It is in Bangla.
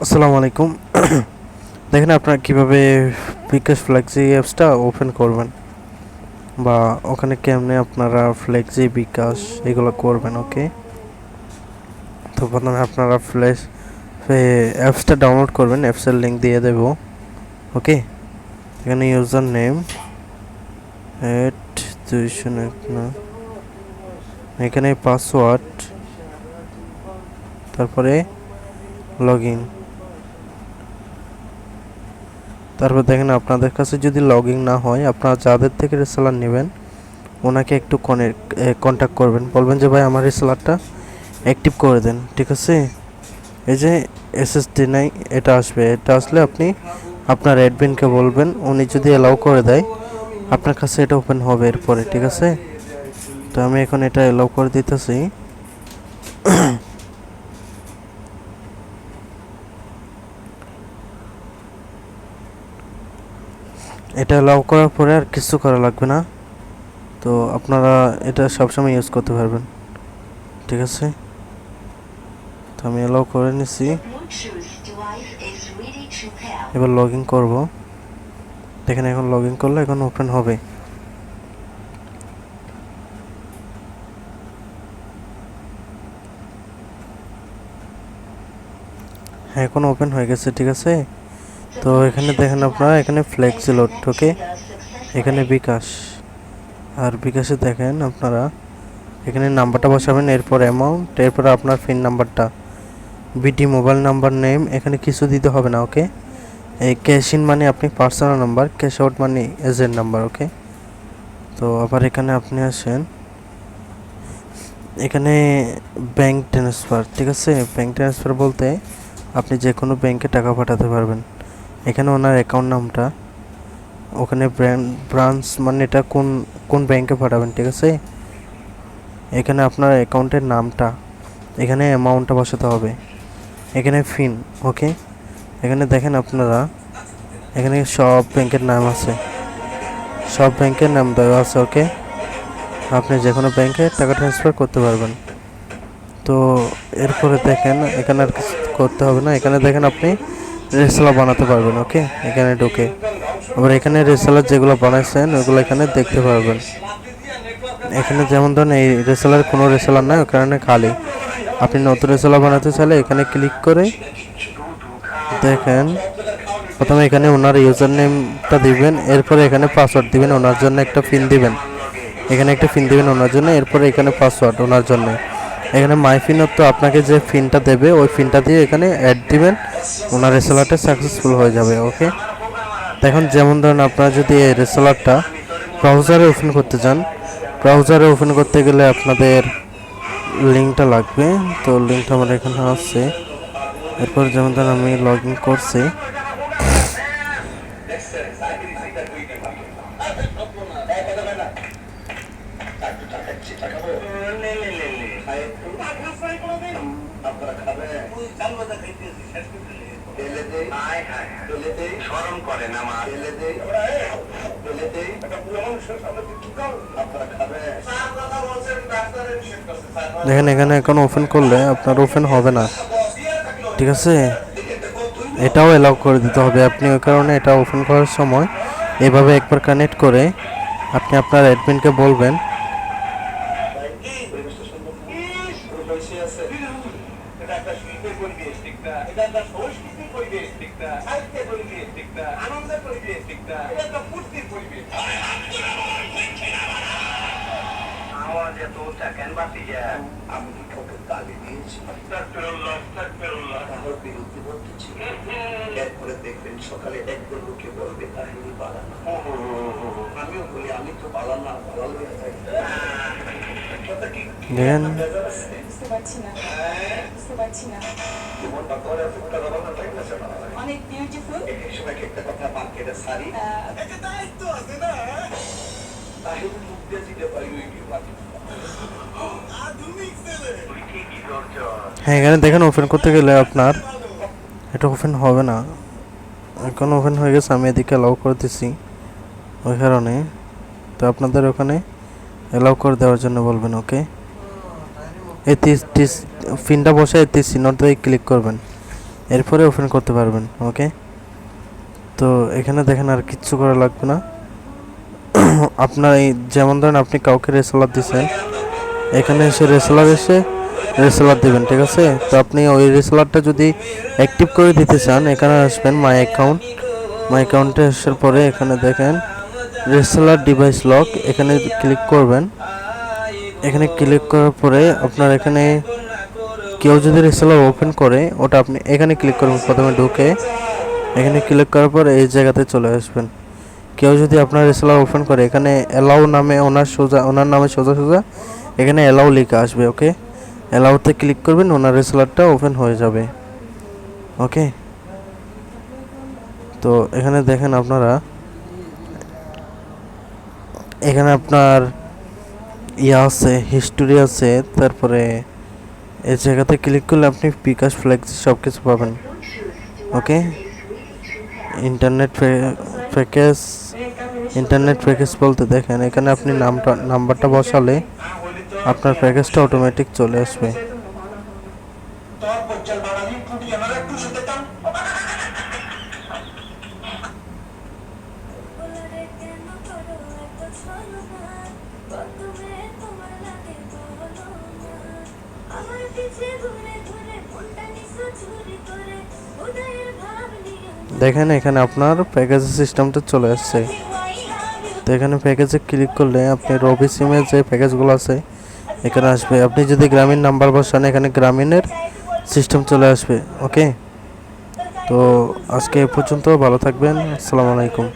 আসসালামু আলাইকুম। দেখেন আপনারা কিভাবে বিকাশ ফ্লেক্সি অ্যাপসটা ওপেন করবেন বা ওখানে কেমনে আপনারা ফ্লেক্সি বিকাশ এগুলো করবেন। ওকে, তো প্রথমে আপনারা অ্যাপসটা ডাউনলোড করবেন। অ্যাপসের লিঙ্ক দিয়ে দেব। ওকে, এখানে ইউজার নেম এট 201 না, এখানে পাসওয়ার্ড, তারপরে লগ ইন। তারপর দেখেন আপনাদের কাছে যদি লগ ইন না হয়, আপনারা যাদের থেকে রেসেলার নেবেন ওনাকে একটু কন্ট্যাক্ট করবেন, বলবেন যে ভাই আমার রেসেলারটা অ্যাক্টিভ করে দেন। ঠিক আছে, এই যে এসএসডি নাই এটা আসবে, এটা আসলে আপনি আপনার অ্যাডমিনকে বলবেন, উনি যদি অ্যালাউ করে দেয় আপনার কাছে এটা ওপেন হবে এরপরে। ঠিক আছে, তো আমি এখন এটা অ্যালাউ করে দিতেছি। এটা অ্যালাউ করার পরে আর কিছু করা লাগবে না, তো আপনারা এটা সবসময় ইউজ করতে পারবেন। ঠিক আছে, তো আমি অ্যালাউ করে নিছি। এবার লগ ইন করবো। দেখেন এখন লগ ইন করলে এখন ওপেন হবে। হ্যাঁ, এখন ওপেন হয়ে গেছে। ঠিক আছে, তো এখানে দেখেন আপনারা এখানে ফ্লেক্সি লোড, ওকে, এখানে বিকাশ, আর বিকাশে দেখেন আপনারা এখানে নাম্বারটা বসাবেন, এরপর অ্যামাউন্ট, এরপর আপনার পিন নাম্বারটা, বিডি মোবাইল নাম্বার, নেম, এখানে কিছু দিতে হবে না। ওকে, এই ক্যাশ ইন মানে আপনি পার্সোনাল নাম্বার, ক্যাশ আউট মানে এজেন্ট নাম্বার। ওকে, তো আবার এখানে আপনি আসেন, এখানে ব্যাংক ট্রান্সফার। ঠিক আছে, ব্যাংক ট্রান্সফার বলতে আপনি যে কোনো ব্যাংকে টাকা পাঠাতে পারবেন। এখানে ওনার অ্যাকাউন্ট নামটা, ওখানে ব্রাঞ্চ মানে এটা কোন কোন ব্যাংকে পাঠাবেন। ঠিক আছে, এখানে আপনার অ্যাকাউন্টের নামটা, এখানে অ্যামাউন্টটা বসাতে হবে, এখানে ফিন। ওকে, এখানে দেখেন আপনারা এখানে সব ব্যাংকের নাম আছে, সব ব্যাংকের নাম দেওয়া আছে। ওকে, আপনি যে কোনো ব্যাংকে টাকা ট্রান্সফার করতে পারবেন। তো এরপরে দেখেন এখানে আর কিছু করতে হবে না, এখানে দেখেন আপনি রেসেলার বানাতে পারবেন। ওকে, এখানে ঢুকে আবার এখানে রেসেলার যেগুলো বানাইছেন ওগুলো এখানে দেখতে পারবেন। এখানে যেমন ধরেন এই রেসেলার কোনো রেসেলার নাই, ওই কারণে খালি। আপনি নতুন রেসেলার বানাতে চাইলে এখানে ক্লিক করে দেখেন প্রথমে এখানে ওনার ইউজার নেমটা দিবেন, এরপরে এখানে পাসওয়ার্ড দিবেন, ওনার জন্য একটা পিন দিবেন, এখানে একটা পিন দিবেন ওনার জন্য, এরপরে এখানে পাসওয়ার্ড ওনার জন্য। এখানে মাই পিনের তো আপনাকে যে পিনটা দেবে ওই পিনটা দিয়ে এখানে অ্যাড দিবেন, ওনার রেসেলারটা সাকসেসফুল হয়ে যাবে। ওকে, এখন যেমন ধরেন আপনারা যদি এই রেসেলারটা ব্রাউজারে ওপেন করতে চান, ব্রাউজারে ওপেন করতে গেলে আপনাদের লিঙ্কটা লাগবে, তো লিঙ্কটা আমার এখানে আছে। এরপর যেমন ধরেন আমি লগ ইন করছি, দেখেন এখানে এখন ওপেন করলে আপনার ওপেন হবে না। ঠিক আছে, এটাও অ্যালাউ করে দিতে হবে আপনি, ওই কারণে এটা ওপেন করার সময় এভাবে একবার কানেক্ট করে আপনি আপনার অ্যাডমিনকে বলবেন সকালে একবার লোকে বলবে কাহিনী বানানো, আমিও বলি আমি তো বানানা বানালো। দেখেন অনেক বিউটিফুল। একটা কথা মার্কেটে সারি দায়িত্ব আছে না, তাহলে মুখ দিয়ে দিতে পারি আধুনিক ছেলে। হ্যাঁ, এখানে দেখেন ওপেন করতে গেলে আপনার এটা ওপেন হবে না, এখন ওপেন হয়ে গেছে, আমি এদিকে অ্যালাউ করে দিছি ওই কারণে। তো আপনাদের ওখানে অ্যালাউ করে দেওয়ার জন্য বলবেন। ওকে, এই পিনটা বসে 30 নট দিয়ে ক্লিক করবেন, এরপরে ওপেন করতে পারবেন। ওকে, তো এখানে দেখেন আর কিচ্ছু করা লাগবে না। আপনার এই যেমন ধরেন আপনি কাউকে রেসেলার দিচ্ছেন, এখানে এসে রেসেলার দেবেন, ঠিক আছে? তো আপনি ওই রেসেলারটা যদি অ্যাক্টিভ করে দিতে চান, এখানে আসবেন মাই অ্যাকাউন্টে আসার পরে এখানে দেখেন রেসেলার ডিভাইস লক, এখানে ক্লিক করবেন। এখানে ক্লিক করার পরে আপনার এখানে কেউ যদি রেসেলার ওপেন করে ওটা আপনি এখানে ক্লিক করবেন। প্রথমে ঢুকে এখানে ক্লিক করার পর এই জায়গাতে চলে আসবেন। কেউ যদি আপনার রেসেলার ওপেন করে এখানে অ্যালাউ নামে ওনার নামে সোজা এখানে অ্যালাউ লেখা আসবে। ওকে, অ্যালাউতে ক্লিক করবেন, ওনার রেসেলারটা ওপেন হয়ে যাবে। ওকে, তো এখানে দেখেন আপনারা, এখানে আপনার আছে, হিস্টোরি আছে, তারপরে এই জায়গাতে ক্লিক করলে আপনি বিকাশ ফ্লেক্স সব কিছু পাবেন। ওকে, ইন্টারনেট প্যাকেজ বলতে দেখেন এখানে আপনি নাম্বারটা বসালে আপনার প্যাকেজটা অটোমেটিক চলে আসবে। দেখেন এখানে আপনার প্যাকেজের সিস্টেমটা চলে আসছে। তো এখানে প্যাকেজে ক্লিক করলে আপনি রবি সিমের যে প্যাকেজগুলো আছে এখানে আসবে। আপনি যদি গ্রামীণ নাম্বার বসান এখানে গ্রামীণের সিস্টেম চলে আসবে। ওকে, তো আজকে এ পর্যন্ত, ভালো থাকবেন, আসসালামু আলাইকুম।